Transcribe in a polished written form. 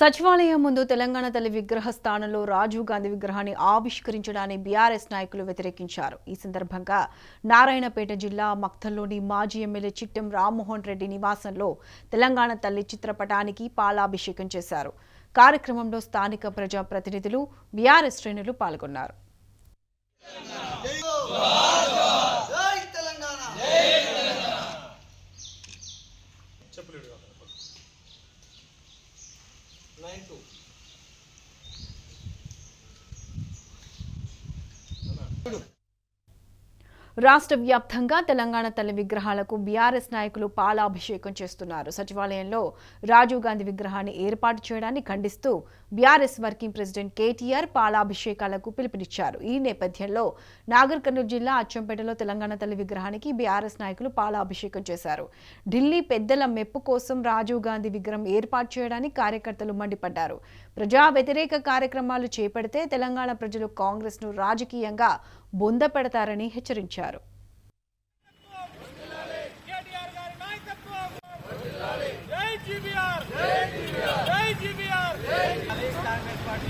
సచివాలయం ముందు తెలంగాణ తల్లి విగ్రహ స్థానంలో రాజీవ్ గాంధీ విగ్రహాన్ని ఆవిష్కరించడాన్ని బీఆర్ఎస్ నాయకులు వ్యతిరేకించారు. ఈ సందర్భంగా నారాయణపేట జిల్లా మక్తల్లోని మాజీ ఎమ్మెల్యే చిట్టెం రామ్మోహన్ రెడ్డి నివాసంలో తెలంగాణ తల్లి చిత్రపటానికి పాలాభిషేకం చేశారు. కార్యక్రమంలో స్థానిక ప్రజా ప్రతినిధులు, బీఆర్ఎస్ శ్రేణులు పాల్గొన్నారు. రాష్ట్ర వ్యాప్తంగా తెలంగాణ తల్లి విగ్రహాలకు బీఆర్ఎస్ నాయకులు పాలాభిషేకం చేస్తున్నారు. సచివాలయంలో రాజీవ్ గాంధీ విగ్రహాన్ని ఏర్పాటు చేయడాన్ని ఖండిస్తూ బీఆర్ఎస్ వర్కింగ్ ప్రెసిడెంట్ కేటీఆర్ పాలాభిషేకాలకు పిలుపునిచ్చారు. ఈ నేపథ్యంలో నాగర్ కర్నూలు జిల్లా అచ్చంపేటలో తెలంగాణ తల్లి విగ్రహానికి బీఆర్ఎస్ నాయకులు పాలాభిషేకం చేశారు. ఢిల్లీ పెద్దల మెప్పు కోసం రాజీవ్ గాంధీ విగ్రహం ఏర్పాటు చేయడానికి కార్యకర్తలు మండిపడ్డారు. ప్రజా వ్యతిరేక కార్యక్రమాలు చేపడితే తెలంగాణ ప్రజలు కాంగ్రెస్ ను రాజకీయంగా బొంద పెడతారని హెచ్చరించారు. కాంగ్రెస్ పార్టీ